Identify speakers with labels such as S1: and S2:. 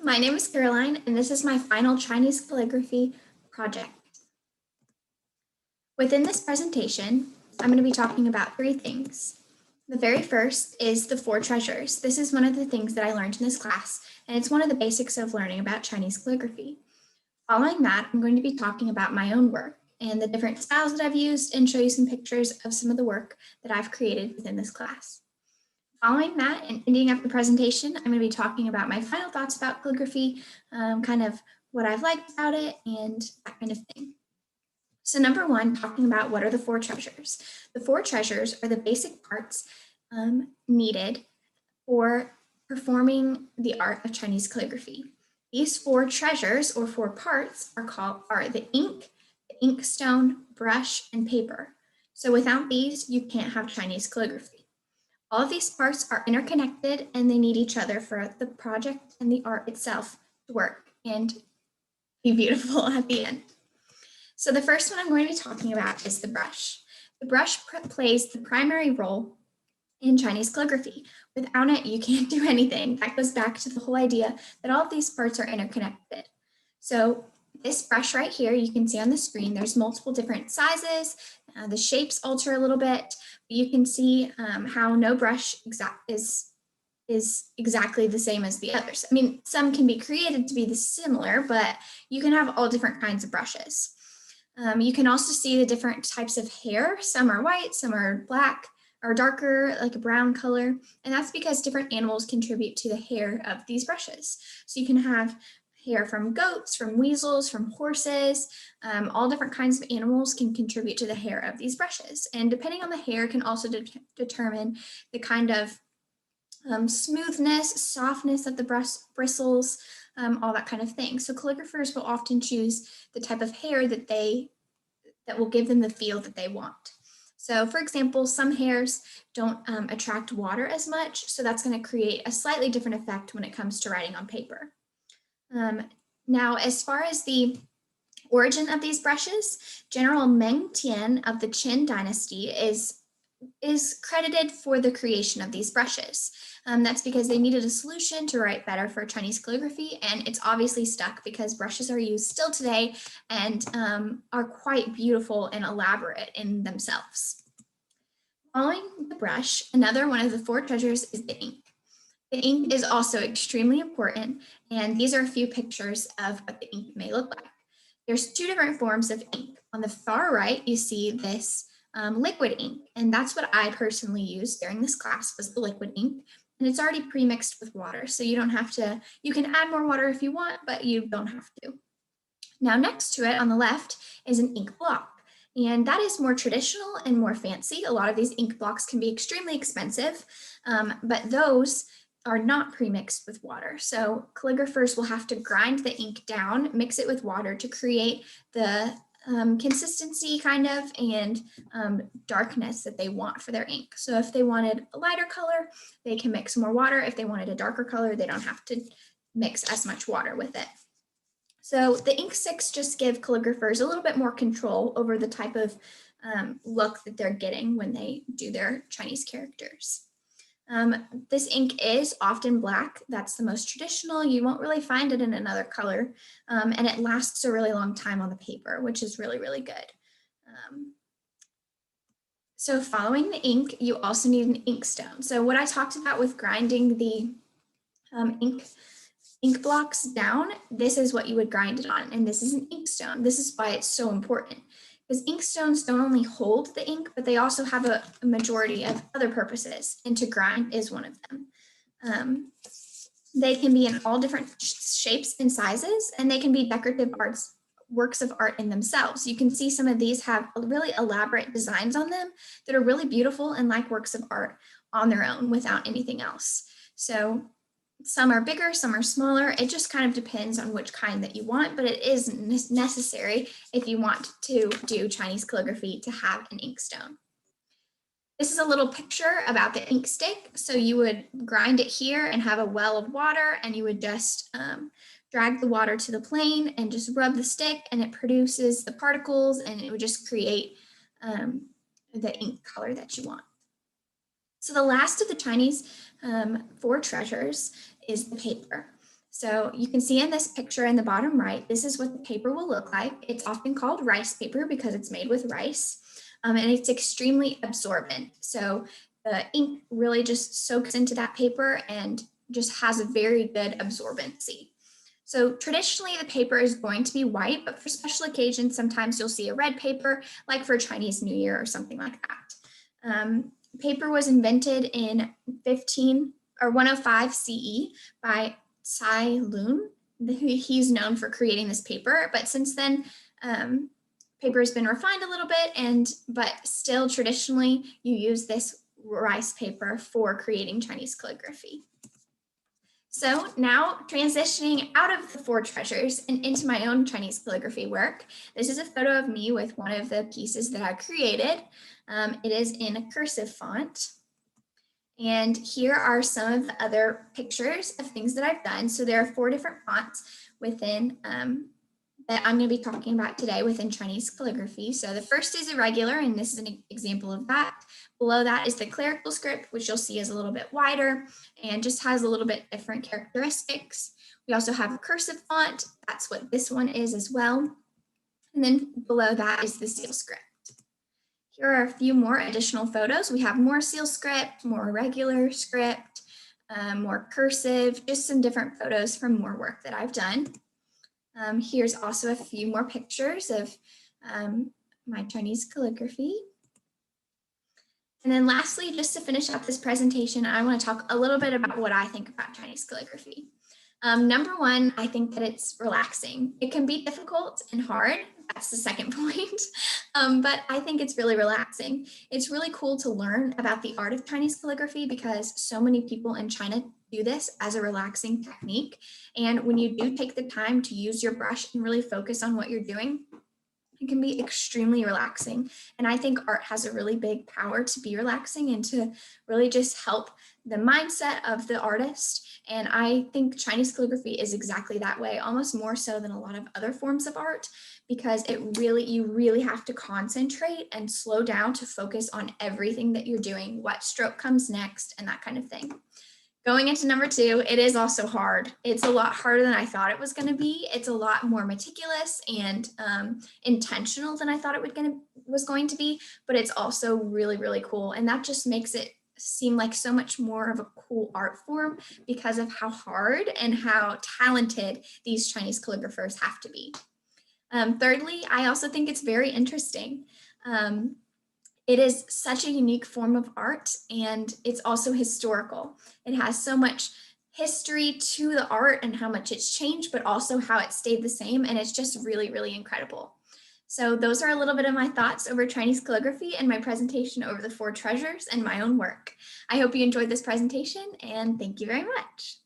S1: My name is Caroline, and this is my final Chinese calligraphy project. Within this presentation, I'm going to be talking about three things. The very first is the four treasures. This is one of the things that I learned in this class, and it's one of the basics of learning about Chinese calligraphy. Following that, I'm going to be talking about my own work and the different styles that I've used and show you some pictures of some of the work that I've created within this class. Following that and ending up the presentation, I'm going to be talking about my final thoughts about calligraphy, kind of what I've liked about it and that kind of thing. So number one, talking about what are the four treasures. The four treasures are the basic parts needed for performing the art of Chinese calligraphy. These four treasures or four parts are the ink, the inkstone, brush, and paper. So without these, you can't have Chinese calligraphy. All of these parts are interconnected and they need each other for the project and the art itself to work and be beautiful at the end. So the first one I'm going to be talking about is the brush. The brush plays the primary role in Chinese calligraphy. Without it, you can't do anything. That goes back to the whole idea that all of these parts are interconnected. So this brush right here, you can see on the screen, there's multiple different sizes. The shapes alter a little bit. You can see how no brush is exactly the same as the others. I mean, some can be created to be similar, but you can have all different kinds of brushes. You can also see the different types of hair. Some are white, some are black or darker, like a brown color. And that's because different animals contribute to the hair of these brushes. So you can have hair from goats, from weasels, from horses, all different kinds of animals can contribute to the hair of these brushes. And depending on the hair can also determine the kind of smoothness, softness of the bristles, all that kind of thing. So calligraphers will often choose the type of hair that will give them the feel that they want. So for example, some hairs don't attract water as much, so that's going to create a slightly different effect when it comes to writing on paper. Now, as far as the origin of these brushes, General Meng Tian of the Qin dynasty is credited for the creation of these brushes. That's because they needed a solution to write better for Chinese calligraphy, and it's obviously stuck because brushes are used still today and are quite beautiful and elaborate in themselves. Following the brush, another one of the four treasures is the ink. The ink is also extremely important, and these are a few pictures of what the ink may look like. There's two different forms of ink. On the far right, you see this liquid ink, and that's what I personally used during this class was the liquid ink, and it's already pre-mixed with water, so you don't have to, you can add more water if you want, but you don't have to. Now next to it on the left is an ink block, and that is more traditional and more fancy. A lot of these ink blocks can be extremely expensive, but those are not pre-mixed with water. So calligraphers will have to grind the ink down, mix it with water to create the consistency kind of and darkness that they want for their ink. So if they wanted a lighter color, they can mix more water. If they wanted a darker color, they don't have to mix as much water with it. So the ink sticks just give calligraphers a little bit more control over the type of look that they're getting when they do their Chinese characters. This ink is often black. That's the most traditional. You won't really find it in another color. And it lasts a really long time on the paper, which is really, really good. So following the ink, you also need an inkstone. So what I talked about with grinding the ink blocks down, this is what you would grind it on. And this is an inkstone. This is why it's so important. Because inkstones don't only hold the ink, but they also have a majority of other purposes, and to grind is one of them. They can be in all different shapes and sizes, and they can be decorative works of art in themselves. You can see some of these have really elaborate designs on them that are really beautiful and like works of art on their own without anything else. So some are bigger, some are smaller. It just kind of depends on which kind that you want, but it is necessary if you want to do Chinese calligraphy to have an inkstone. This is a little picture about the ink stick. So you would grind it here and have a well of water, and you would just drag the water to the plane and just rub the stick, and it produces the particles, and it would just create the ink color that you want. So the last of the Chinese four treasures is the paper. So you can see in this picture in the bottom right, this is what the paper will look like. It's often called rice paper because it's made with rice, and it's extremely absorbent. So the ink really just soaks into that paper and just has a very good absorbency. So traditionally the paper is going to be white, but for special occasions, sometimes you'll see a red paper, like for Chinese New Year or something like that. Paper was invented in 105 CE by Cai Lun. He's known for creating this paper, but since then, paper has been refined a little bit, but still traditionally you use this rice paper for creating Chinese calligraphy. So now transitioning out of the four treasures and into my own Chinese calligraphy work, this is a photo of me with one of the pieces that I created. It is in a cursive font. And here are some of the other pictures of things that I've done. So there are 4 different fonts within that I'm going to be talking about today within Chinese calligraphy. So the first is irregular, and this is an example of that. Below that is the clerical script, which you'll see is a little bit wider and just has a little bit different characteristics. We also have a cursive font. That's what this one is as well. And then below that is the seal script. Here are a few more additional photos. We have more seal script, more regular script, more cursive, just some different photos from more work that I've done. Here's also a few more pictures of my Chinese calligraphy. And then lastly, just to finish up this presentation, I want to talk a little bit about what I think about Chinese calligraphy. Number one, I think that it's relaxing. It can be difficult and hard. That's the second point. But I think it's really relaxing. It's really cool to learn about the art of Chinese calligraphy because so many people in China do this as a relaxing technique. And when you do take the time to use your brush and really focus on what you're doing, it can be extremely relaxing. And I think art has a really big power to be relaxing and to really just help the mindset of the artist. And I think Chinese calligraphy is exactly that way, almost more so than a lot of other forms of art, because you really have to concentrate and slow down to focus on everything that you're doing, what stroke comes next, and that kind of thing. Going into number 2, it is also hard. It's a lot harder than I thought it was going to be. It's a lot more meticulous and intentional than I thought it was going to be, but it's also really, really cool. And that just makes it seem like so much more of a cool art form because of how hard and how talented these Chinese calligraphers have to be. Thirdly, I also think it's very interesting. It is such a unique form of art, and it's also historical. It has so much history to the art and how much it's changed, but also how it stayed the same, and it's just really, really incredible. So those are a little bit of my thoughts over Chinese calligraphy and my presentation over the 4 treasures and my own work. I hope you enjoyed this presentation, and thank you very much.